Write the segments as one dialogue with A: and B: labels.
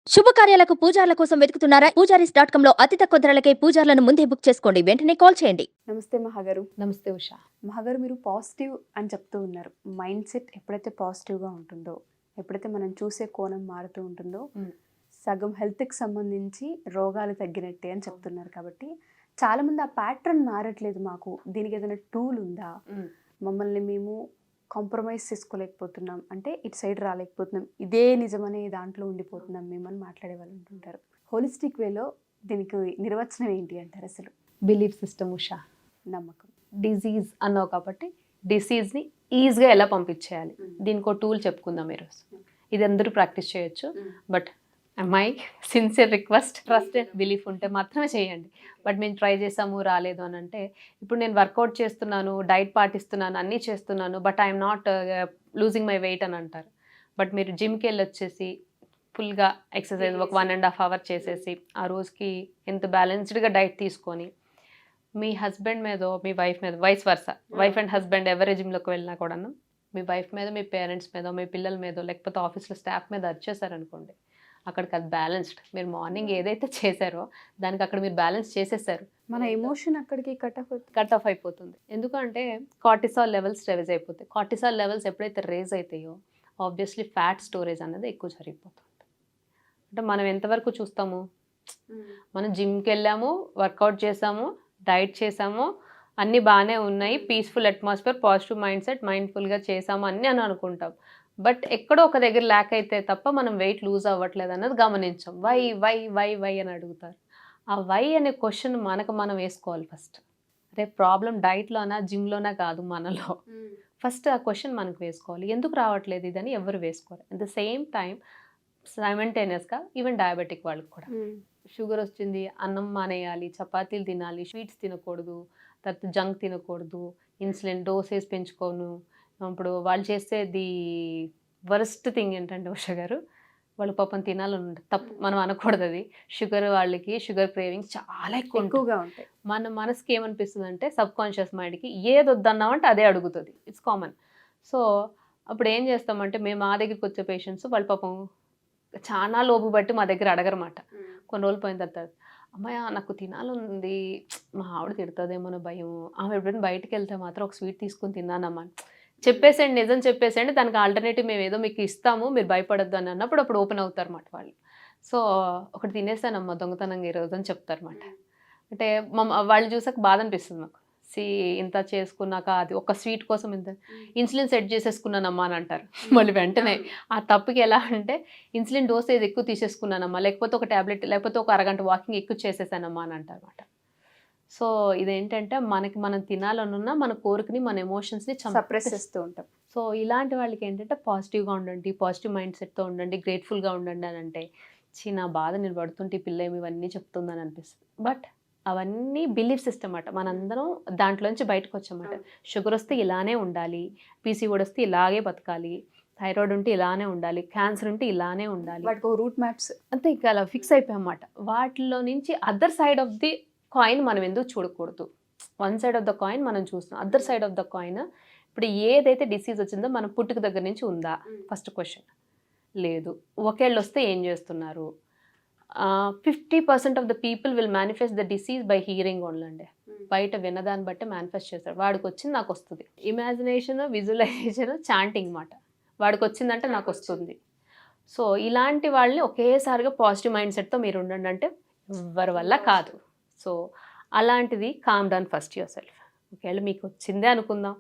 A: శుభకార్యాలకు పూజార్ల కోసం వెతుకుతున్నారా? పూజారీస్.com లో అతి తక్కువ ధరలకే పూజార్లను ముందే బుక్ చేసుకోండి. వెంటనే కాల్ చేయండి.
B: నమస్తే మహాగారు.
C: నమస్తే ఉషా.
B: మహాగారు, మీరు పాజిటివ్ అని చెప్తూ ఉన్నారు. మైండ్ సెట్ ఎప్పుడైతే పాజిటివ్గా ఉంటుందో, ఎప్పుడైతే మనం చూసే కోణం మారుతూ ఉంటుందో, సగం హెల్త్కి సంబంధించి రోగాలు తగ్గినట్టే అని చెప్తున్నారు. కాబట్టి చాలామంది ఆ ప్యాటర్న్ మారట్లేదు, మాకు దీనికి ఏదైనా టూల్ ఉందా, మమ్మల్ని మేము కాంప్రమైజ్ చేసుకోలేకపోతున్నాం, అంటే ఇటు సైడ్ రాలేకపోతున్నాం, ఇదే నిజమనే దాంట్లో ఉండిపోతున్నాం మేమని మాట్లాడే వాళ్ళు ఉంటుంటారు. హోలిస్టిక్ వేలో దీనికి నిర్వచనం ఏంటి అంటారు అసలు?
C: Belief system Usha.
B: నమ్మకం.
C: డిజీజ్ అన్నావు కాబట్టి డిసీజ్ని ఈజీగా ఎలా పంపించేయాలి, దీనికి ఒక టూల్ చెప్పుకుందాం ఈరోజు. ఇది అందరూ ప్రాక్టీస్ చేయొచ్చు, but my sincere request, trust and belief ఉంటే మాత్రమే చేయండి. బట్ మేము ట్రై చేసాము రాలేదు అని అంటే, ఇప్పుడు నేను వర్కౌట్ చేస్తున్నాను, డైట్ పాటిస్తున్నాను, అన్నీ చేస్తున్నాను, but I'm not losing my weight అని అంటారు. బట్ మీరు జిమ్కి వెళ్ళి వచ్చేసి ఫుల్గా ఎక్సర్సైజ్ ఒక 1.5 hours చేసేసి ఆ రోజుకి ఎంత బ్యాలెన్స్డ్గా డైట్ తీసుకొని మీ హస్బెండ్ మీదో మీ వైఫ్ మీద, vice versa, wife and husband ఎవరి జిమ్లోకి వెళ్ళినా కూడా మీ వైఫ్ మీద, మీ పేరెంట్స్ మీద, మీ పిల్లల మీదో, లేకపోతే ఆఫీస్లో స్టాఫ్ మీద వచ్చేసారనుకోండి, అక్కడికి అది బ్యాలెన్స్డ్. మీరు మార్నింగ్ ఏదైతే చేశారో దానికి అక్కడ మీరు బ్యాలెన్స్ చేసేసారు.
B: మన ఎమోషన్ అక్కడికి
C: కట్ ఆఫ్ అయిపోతుంది. ఎందుకంటే కార్టిసాల్ లెవెల్స్ రైజ్ అయిపోతాయి. కార్టిసాల్ లెవెల్స్ ఎప్పుడైతే రేజ్ అవుతాయో ఆబ్వియస్లీ ఫ్యాట్ స్టోరేజ్ అనేది ఎక్కువ జరిగిపోతుంది. అంటే మనం ఎంతవరకు చూస్తాము, మనం జిమ్కి వెళ్ళాము, వర్కౌట్ చేసాము, డైట్ చేసాము, అన్నీ బాగానే ఉన్నాయి, peaceful atmosphere, positive mind set, మైండ్ఫుల్గా చేసాము అన్నీ అని అనుకుంటాం. బట్ ఎక్కడో ఒక దగ్గర ల్యాక్ అయితే తప్ప మనం వెయిట్ లూజ్ అవ్వట్లేదు అన్నది గమనించాం. వై వై వై వై అని అడుగుతారు. ఆ వై అనే క్వశ్చన్ మనకు మనం వేసుకోవాలి ఫస్ట్. అదే ప్రాబ్లం డైట్లోనా జిమ్లోనా కాదు, మనలో. ఫస్ట్ ఆ క్వశ్చన్ మనకు వేసుకోవాలి, ఎందుకు రావట్లేదు ఇదని ఎవరు వేసుకోవాలి. అట్ ద సేమ్ టైం సైమల్టేనియస్గా ఈవెన్ డయాబెటిక్ వాళ్ళకి కూడా షుగర్ వచ్చింది, అన్నం మానేయాలి, చపాతీలు తినాలి, స్వీట్స్ తినకూడదు, తర్వాత జంక్ తినకూడదు, ఇన్సులిన్ డోసేజ్ పెంచుకోను. ఇప్పుడు వాళ్ళు చేసేది వరస్ట్ థింగ్ ఏంటంటే ఉషా గారు, వాళ్ళు పాపం తినాలని ఉంటుంది, తప్పు మనం అనకూడదు. అది షుగర్ వాళ్ళకి, షుగర్ క్రేవింగ్స్ చాలా ఎక్కువగా ఉంటాయి. మన మనసుకి ఏమనిపిస్తుంది అంటే, సబ్ కాన్షియస్ మైండ్కి ఏది వద్దన్నామంటే అదే అడుగుతుంది. It's common. సో అప్పుడు ఏం చేస్తామంటే, మేము మా దగ్గరికి వచ్చే పేషెంట్స్ వాళ్ళు పాపం చాలా లోపు బట్టి మా దగ్గర అడగరమాట. కొన్ని రోజులు పోయిన తర్వాత, అమ్మాయ నాకు తినాలనుంది, మా ఆవిడ తిడుతుందేమో భయం, ఆమె ఎప్పుడైనా బయటకు వెళ్తే మాత్రం ఒక స్వీట్ తీసుకుని తిన్నానమ్మా చెప్పేసేయండి, నిజం చెప్పేసేయండి, దానికి ఆల్టర్నేటివ్ మేము ఏదో మీకు ఇస్తాము, మీరు భయపడద్దు అని అన్నప్పుడు అప్పుడు ఓపెన్ అవుతారు అన్నమాట వాళ్ళు. సో ఒకటి తినేసానమ్మా దొంగతనంగా ఈరోజు అని చెప్తారన్నమాట. అంటే వాళ్ళు చూసాక బాధ అనిపిస్తుంది మాకు. ఇంత చేసుకున్నాక అది ఒక స్వీట్ కోసం ఇంత ఇన్సులిన్ సెట్ చేసేసుకున్నానమ్మా అని అంటారు. మళ్ళీ వెంటనే ఆ తప్పుకి ఎలా అంటే, ఇన్సులిన్ డోసేజ్ ఎక్కువ తీసేసుకున్నానమ్మా, లేకపోతే ఒక ట్యాబ్లెట్, లేకపోతే ఒక అరగంట వాకింగ్ ఎక్కువ చేసేసానమ్మా అని అంటారు అన్నమాట. సో ఇదేంటంటే, మనకి మనం తినాలనున్న మన కోరికని, మన ఎమోషన్స్ని
B: సప్రెస్ చేస్తూ ఉంటాం.
C: సో ఇలాంటి వాళ్ళకి ఏంటంటే, పాజిటివ్గా ఉండండి, పాజిటివ్ మైండ్ సెట్తో ఉండండి, గ్రేట్ఫుల్గా ఉండండి అని అంటే, నా బాధ నేను పడుతుంటే పిల్ల ఏమి ఇవన్నీ చెప్తుందని అనిపిస్తుంది. బట్ అవన్నీ బిలీఫ్ సిస్టమ్ అన్నమాట. మనందరం దాంట్లోంచి బయటకు వచ్చామన్నమాట. షుగర్ వస్తే ఇలానే ఉండాలి, పీసీఓడి వస్తే ఇలాగే బతకాలి, థైరాయిడ్ ఉంటే ఇలానే ఉండాలి, క్యాన్సర్ ఉంటే ఇలానే ఉండాలి,
B: వాటికి రూట్ మ్యాప్స్
C: అంతే. ఇంకా అలా ఫిక్స్ అయిపోయామన్నమాట. వాటిలో నుంచి other side of the coin మనం ఎందుకు చూడకూడదు? One side of the coin మనం చూస్తున్నాం, other side of the coin ఇప్పుడు ఏదైతే డిసీజ్ వచ్చిందో మన పుట్టుక దగ్గర నుంచి ఉందా? First question. లేదు. ఒకేళ్ళు వస్తే ఏం చేస్తున్నారు? 50% of the people will manifest the disease by hearing only అండి. బయట విన్నదాన్ని బట్టి మేనిఫెస్ట్ చేస్తారు. వాడికి వచ్చింది నాకు వస్తుంది, ఇమాజినేషన్, విజువలైజేషన్, చాంటింగ్ మాట. వాడికి వచ్చిందంటే నాకు వస్తుంది. సో ఇలాంటి వాళ్ళని ఒకేసారిగా పాజిటివ్ మైండ్ సెట్తో మీరు ఉండండి అంటే ఎవరి వల్ల కాదు. సో అలాంటిది calm down first your self. ఒకవేళ మీకు వచ్చిందే అనుకుందాం,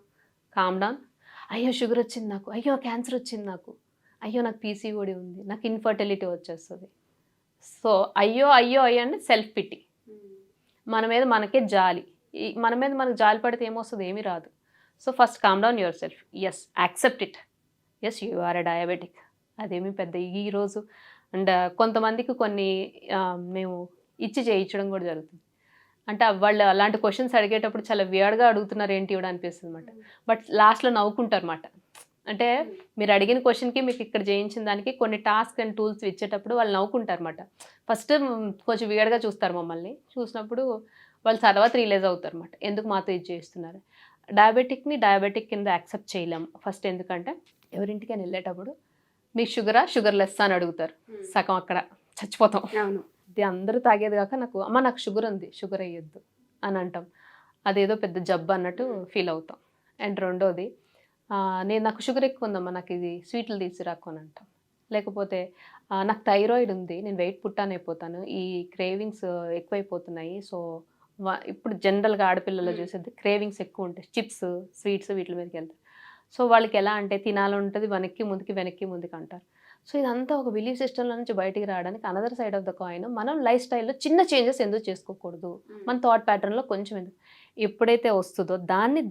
C: కామ్ డౌన్. అయ్యో షుగర్ వచ్చింది నాకు, అయ్యో క్యాన్సర్ వచ్చింది నాకు, అయ్యో నాకు పీసీఓడి ఉంది, నాకు ఇన్ఫర్టిలిటీ వచ్చేస్తుంది. సో అయ్యో అయ్యో అయ్యో అంటే సెల్ఫ్ పిటి. మన మీద మనకే జాలి. మన మీద మనకు జాలి పడితే ఏమొస్తుంది? ఏమీ రాదు. So first calm down yourself. Yes, accept it. Yes, you are a diabetic. అదేమీ పెద్ద ఈరోజు అండ్ కొంతమందికి కొన్ని మేము ఇచ్చి చేయించడం కూడా జరుగుతుంది. అంటే వాళ్ళు అలాంటి క్వశ్చన్స్ అడిగేటప్పుడు చాలా వియర్డ్గా అడుగుతున్నారు ఏంటి ఇవ్వడం అనిపిస్తుంది అనమాట. బట్ లాస్ట్లో నవ్వుకుంటారు అన్నమాట. అంటే మీరు అడిగిన క్వశ్చన్కి మీకు ఇక్కడ చేయించిన దానికి కొన్ని టాస్క్ అండ్ టూల్స్ ఇచ్చేటప్పుడు వాళ్ళు నవ్వుకుంటారు అన్నమాట. ఫస్ట్ కొంచెం వియర్డ్గా చూస్తారు మమ్మల్ని. చూసినప్పుడు వాళ్ళు తర్వాత రియలైజ్ అవుతారు అన్నమాట, ఎందుకు మాతో ఇది చేస్తున్నారు. డయాబెటిక్ని డయాబెటిక్ కింద యాక్సెప్ట్ చేయలేము ఫస్ట్. ఎందుకంటే ఎవరింటికైనా వెళ్ళేటప్పుడు మీకు షుగరా, షుగర్ లెస్ అని అడుగుతారు. సగం అక్కడ చచ్చిపోతాం.
B: అవును.
C: ఇది అందరూ తాగేది కాక నాకు షుగర్ ఉంది, షుగర్ అయ్యొద్దు అని అంటాం. అదేదో పెద్ద జబ్బు అన్నట్టు ఫీల్ అవుతాం. అండ్ రెండోది నాకు షుగర్ ఎక్కువ ఉందమ్మా, నాకు ఇది స్వీట్లు తీసుకురాకు అని అంటాం. లేకపోతే నాకు థైరాయిడ్ ఉంది, నేను వెయిట్ పుట్టాన్ అయిపోతాను, ఈ క్రేవింగ్స్ ఎక్కువైపోతున్నాయి. సో ఇప్పుడు జనరల్గా ఆడపిల్లలు చూసేది క్రేవింగ్స్ ఎక్కువ ఉంటాయి, చిప్స్, స్వీట్స్ వీటి మీదకి వెళ్తారు. సో వాళ్ళకి ఎలా అంటే తినాలంటుంది, వెనక్కి ముందుకి అంటారు. సో ఇదంతా ఒక బిలీఫ్ సిస్టంలో నుంచి బయటికి రావడానికి another side of the coin, మనం లైఫ్ స్టైల్లో చిన్న చేంజెస్ ఎందుకు చేసుకోకూడదు, మన థాట్ ప్యాటర్న్లో కొంచెం ఎందుకు ఎప్పుడైతే వస్తుందో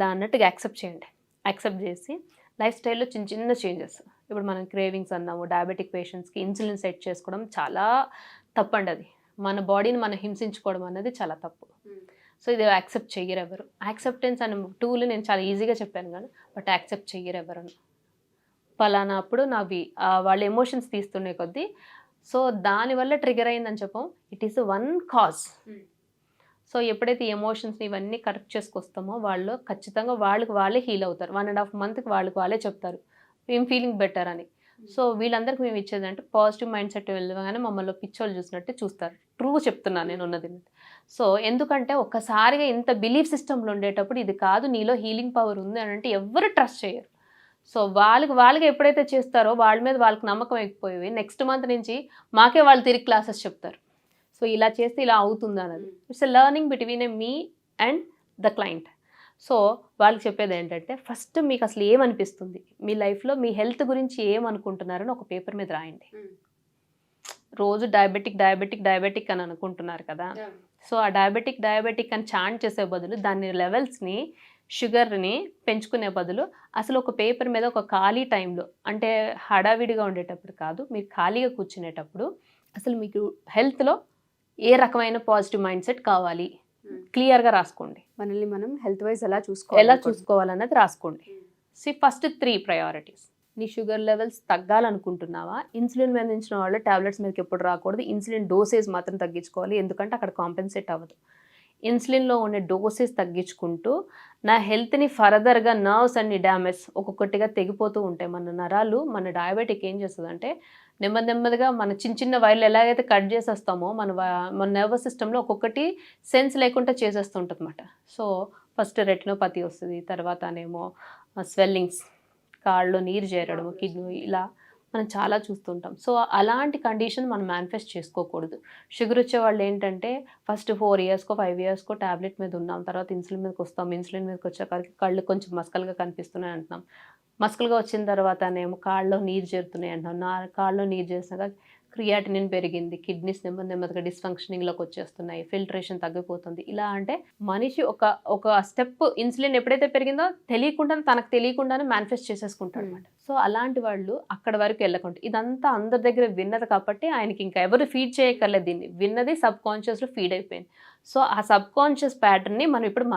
C: దాన్నట్టుగా యాక్సెప్ట్ చేయండి. యాక్సెప్ట్ చేసి లైఫ్ స్టైల్లో చిన్న చేంజెస్, ఇప్పుడు మనం క్రేవింగ్స్ అన్నాము, డయాబెటిక్ పేషెంట్స్కి ఇన్సులిన్ సెట్ చేసుకోవడం చాలా తప్పండి. అది మన బాడీని మనం హింసించుకోవడం అనేది చాలా తప్పు. సో ఇది యాక్సెప్ట్ చెయ్యరు ఎవరు. యాక్సెప్టెన్స్ అనే టూల్ నేను చాలా ఈజీగా చెప్పాను కానీ బట్ యాక్సెప్ట్ చెయ్యరు ఎవరు. పలానా అప్పుడు నావి వాళ్ళ ఎమోషన్స్ తీస్తుండే కొద్దీ, సో దానివల్ల ట్రిగర్ అయిందని చెప్పం, it is one cause. So ఎప్పుడైతే ఎమోషన్స్ని ఇవన్నీ కరెక్ట్ చేసుకొస్తామో వాళ్ళు ఖచ్చితంగా వాళ్ళే హీల్ అవుతారు. 1.5 monthకి వాళ్ళే చెప్తారు మేము ఫీలింగ్ బెటర్ అని. సో వీళ్ళందరికీ మేము ఇచ్చేది అంటే పాజిటివ్ మైండ్ సెట్ వెళ్ళగానే మమ్మల్ని పిచ్చోళ్ళు చూసినట్టే చూస్తారు. ట్రూ చెప్తున్నాను నేను ఉన్నది. సో ఎందుకంటే ఒక్కసారిగా ఇంత బిలీఫ్ సిస్టంలో ఉండేటప్పుడు ఇది కాదు నీలో హీలింగ్ పవర్ ఉంది అని అంటే ఎవరు ట్రస్ట్ చేయరు. సో వాళ్ళకి ఎప్పుడైతే చేస్తారో వాళ్ళ మీద వాళ్ళకి నమ్మకం అయిపోయి నెక్స్ట్ మంత్ నుంచి మాకే వాళ్ళు తిరిగి క్లాసెస్ చెప్తారు. సో ఇలా చేస్తే ఇలా అవుతుంది అన్నది. It's a learning between A me and the client. So వాళ్ళకి చెప్పేది ఏంటంటే ఫస్ట్ మీకు అసలు ఏమనిపిస్తుంది, మీ లైఫ్లో మీ హెల్త్ గురించి ఏమనుకుంటున్నారని ఒక పేపర్ మీద రాయండి. రోజు డయాబెటిక్ అని అనుకుంటున్నారు కదా, సో ఆ డయాబెటిక్ అని చాంట్ చేసే బదులు దాని లెవెల్స్ని, షుగర్ని పెంచుకునే బదులు అసలు ఒక పేపర్ మీద ఒక ఖాళీ టైంలో, అంటే హడావిడిగా ఉండేటప్పుడు కాదు, మీరు ఖాళీగా కూర్చునేటప్పుడు అసలు మీకు హెల్త్లో ఏ రకమైన పాజిటివ్ మైండ్ సెట్ కావాలి క్లియర్గా రాసుకోండి.
B: మనల్ని మనం హెల్త్ వైజ్ ఎలా
C: చూసుకోవాలన్నది రాసుకోండి. First 3 priorities. నీ షుగర్ లెవెల్స్ తగ్గాలనుకుంటున్నావా, ఇన్సులిన్ మీద ఇచ్చిన వాళ్ళు ట్యాబ్లెట్స్ మీదకి ఎప్పుడు రాకూడదు, ఇన్సులిన్ డోసేజ్ మాత్రం తగ్గించుకోవాలి, ఎందుకంటే అక్కడ కాంపెన్సేట్ అవ్వదు. ఇన్సులిన్లో ఉండే డోసేజ్ తగ్గించుకుంటూ నా హెల్త్ని ఫర్దర్గా నర్వ్స్ అన్ని డ్యామేజ్ ఒక్కొక్కటిగా తెగిపోతూ ఉంటాయి. మన నరాలు, మన డయాబెటిక్ ఏం చేస్తుందంటే నెమ్మదిగా మన చిన్న వైర్లు ఎలాగైతే కట్ చేసేస్తామో మన నర్వస్ సిస్టంలో ఒక్కొక్కటి సెన్స్ లేకుండా చేసేస్తుంటుంది అన్నమాట. సో ఫస్ట్ రెటినోపతి వస్తుంది, తర్వాత అనేమో స్వెల్లింగ్స్, కాళ్ళలో నీరు చేరడము, కిడ్నీ, ఇలా మనం చాలా చూస్తుంటాం. సో అలాంటి కండిషన్ మనం మేనిఫెస్ట్ చేసుకోకూడదు. షుగర్ వచ్చే వాళ్ళు ఏంటంటే ఫస్ట్ 4 yearsకో 5 yearsకో ట్యాబ్లెట్ మీద ఉన్నాం, తర్వాత ఇన్సులిన్ మీదకి వస్తాం, ఇన్సులిన్ మీదకి వచ్చేసరికి కళ్ళు కొంచెం మస్కల్గా కనిపిస్తున్నాయి అంటున్నాం, మస్కల్గా వచ్చిన తర్వాతనేమో కాళ్ళలో నీరు చేరుతున్నాయి అంటున్నాం, కాళ్ళలో నీరు చేసినాక క్రియాటినిన్ పెరిగింది, కిడ్నీస్ నెమ్మదిగా డిస్ఫంక్షనింగ్లోకి వచ్చేస్తున్నాయి, ఫిల్టరేషన్ తగ్గిపోతుంది. ఇలా అంటే మనిషి ఒక స్టెప్ ఇన్సులిన్ ఎప్పుడైతే పెరిగిందో తనకు తెలియకుండానే మేనిఫెస్ట్ చేసేసుకుంటాడు అనమాట. సో అలాంటి వాళ్ళు అక్కడ వరకు వెళ్ళకుండా, ఇదంతా అందరి దగ్గర విన్నది కాబట్టి ఆయనకి ఇంకా ఎవరు ఫీడ్ చేయక్కర్లేదు, దీన్ని విన్నది సబ్ కాన్షియస్లో ఫీడ్ అయిపోయింది. సో ఆ సబ్ కాన్షియస్ ప్యాటర్న్ని మనం ఇప్పుడు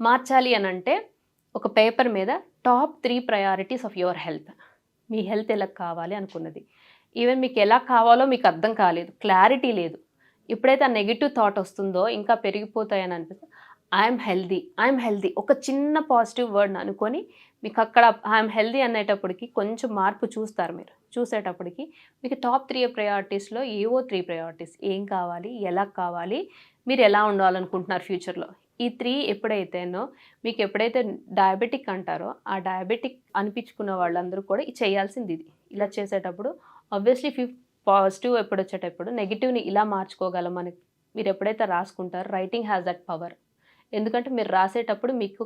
C: మార్చాలి అని అంటే ఒక పేపర్ మీద top 3 priorities of your health. Me health ఎలా కావాలి అనుకున్నది, ఈవెన్ మీకు ఎలా కావాలో మీకు అర్థం కాలేదు, క్లారిటీ లేదు, ఎప్పుడైతే ఆ నెగిటివ్ థాట్ వస్తుందో ఇంకా పెరిగిపోతాయని అనిపిస్తుంది. ఐఎమ్ హెల్దీ ఒక చిన్న పాజిటివ్ వర్డ్ని అనుకొని మీకు అక్కడ ఐఎమ్ హెల్దీ అనేటప్పటికి కొంచెం మార్పు చూస్తారు. మీరు చూసేటప్పటికి మీకు టాప్ 3 ప్రయారిటీస్లో ఏవో 3 ప్రయారిటీస్, ఏం కావాలి, ఎలా కావాలి, మీరు ఎలా ఉండాలనుకుంటున్నారు ఫ్యూచర్లో, ఈ 3 ఎప్పుడైతేనో మీకు ఎప్పుడైతే డయాబెటిక్ అంటారో ఆ డయాబెటిక్ అనిపించుకున్న వాళ్ళందరూ కూడా చేయాల్సింది ఇది. ఇలా చేసేటప్పుడు ఆబ్వియస్లీ పాజిటివ్ ఎప్పుడు వచ్చేటప్పుడు నెగిటివ్ని ఇలా మార్చుకోగలమని మీరు ఎప్పుడైతే రాసుకుంటారో, రైటింగ్ హ్యాస్ దట్ పవర్. ఎందుకంటే మీరు రాసేటప్పుడు మీకు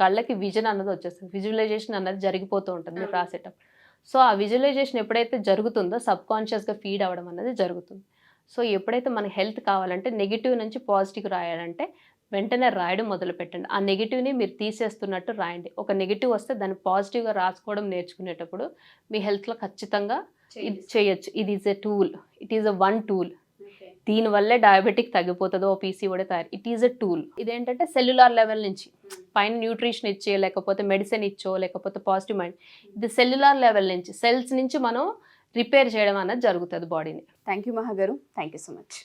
C: కళ్ళకి విజన్ అన్నది వచ్చేస్తుంది, విజువలైజేషన్ అన్నది జరిగిపోతూ ఉంటుంది మీరు రాసేటప్పుడు. సో ఆ విజువలైజేషన్ ఎప్పుడైతే జరుగుతుందో సబ్ కాన్షియస్గా ఫీడ్ అవ్వడం అనేది జరుగుతుంది. సో ఎప్పుడైతే మనకి హెల్త్ కావాలంటే నెగిటివ్ నుంచి పాజిటివ్ రాయాలంటే వెంటనే రాయడం మొదలు పెట్టండి. ఆ నెగిటివ్ని మీరు తీసేస్తున్నట్టు రాయండి. ఒక నెగిటివ్ వస్తే దాన్ని పాజిటివ్గా రాసుకోవడం నేర్చుకునేటప్పుడు మీ హెల్త్లో ఖచ్చితంగా ఇది చేయొచ్చు. ఇది is a tool, it is a one tool. దీనివల్లే డయాబెటిక్ తగ్గిపోతుందో, పీసీఓడి తయారు. It is a tool. ఇదేంటంటే సెల్యులార్ లెవెల్ నుంచి పైన న్యూట్రిషన్ ఇచ్చే, లేకపోతే మెడిసిన్ ఇచ్చో, లేకపోతే పాజిటివ్ మైండ్, ఇది సెల్యులార్ లెవెల్ నుంచి, సెల్స్ నుంచి మనం రిపేర్ చేయడం అనేది జరుగుతుంది బాడీని.
B: థ్యాంక్ యూ మహా గారు, థ్యాంక్ యూ సో మచ్.